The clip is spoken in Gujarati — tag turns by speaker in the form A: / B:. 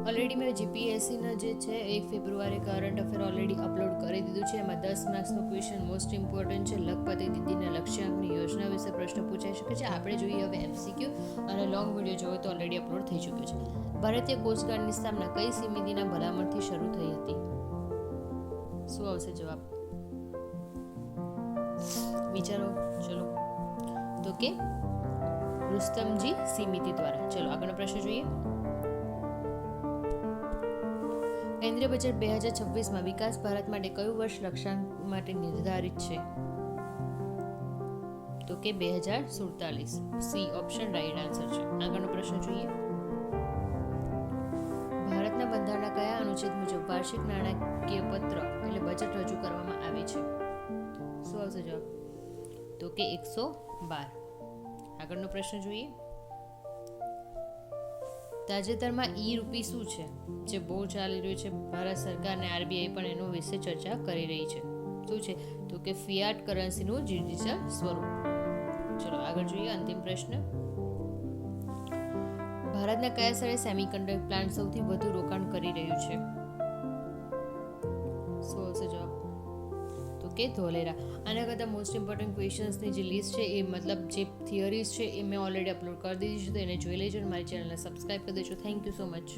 A: ઓલરેડી મેં જીપીએસસીના જે છે 1 ફેબ્રુઆરી કરંટ અફેર ઓલરેડી અપલોડ કરી દીધું છે. એમાં 10 માર્ક્સનું ક્વેશ્ચન મોસ્ટ ઇમ્પોર્ટન્ટ છે. લખપતિ દીદીના લક્ષ્યાંકની યોજના વિશે પ્રશ્ન પૂછાઈ શકે છે. આપણે જોઈએ હવે MCQ અને લોંગ વિડીયો જોવો તો ઓલરેડી અપલોડ થઈ ચૂક્યો છે. ભારતીય કોસ્ટગાર્ડની સ્થાપના કઈ સમિતિના ભલામણથી શરૂ થઈ હતી? શું આવશે જવાબ? વિચારો. ચલો, તો કે રુસ્તમજી સમિતિ દ્વારા. ચલો આગળનો પ્રશ્ન જોઈએ. કેન્દ્રીય બજેટ 2026માં વિકાસ ભારત માટે કયું વર્ષ લક્ષ્યાંક માટે નિર્ધારિત છે? તો કે 2047. સી ઓપ્શન રાઈટ આન્સર છે. આગળનો પ્રશ્ન જોઈએ. ભારતના બંધારણના કયા અનુચ્છેદ મુજબ વાર્ષિક નાણાકીય પત્ર એટલે બજેટ રજૂ કરવામાં આવે છે? શું આવશે જવાબ? તો કે 112. આગળનો પ્રશ્ન જોઈએ. તાજેતરમાં રૂપી શું છે જે બહુ ચાલી રહ્યું છે? ભારત સરકાર અને આરબીઆઈ પણ એનો વિશે ચર્ચા કરી રહી છે. શું છે? તો કે ફિયાટ કરન્સીનું ડિજિટલ સ્વરૂપ. ચલો આગળ જોઈએ. અંતિમ પ્રશ્ન. ભારતના કયા સ્થળે સેમિકન્ડક્ટર પ્લાન્ટ સૌથી વધુ રોકાણ કરી રહ્યું છે? શું આવશે જવાબ? તો કે ધોલેરા. આના કરતાં મોસ્ટ ઇમ્પોર્ટન્ટ ક્વેશ્ચન્સની જે લિસ્ટ છે એ મતલબ જે થિયરીઝ છે એ મેં ઓલરેડી અપલોડ કરી દીધી છે, તો એને જોઈ લેજો અને મારી ચેનલને સબસ્ક્રાઈબ કરી દેજો. Thank you so much.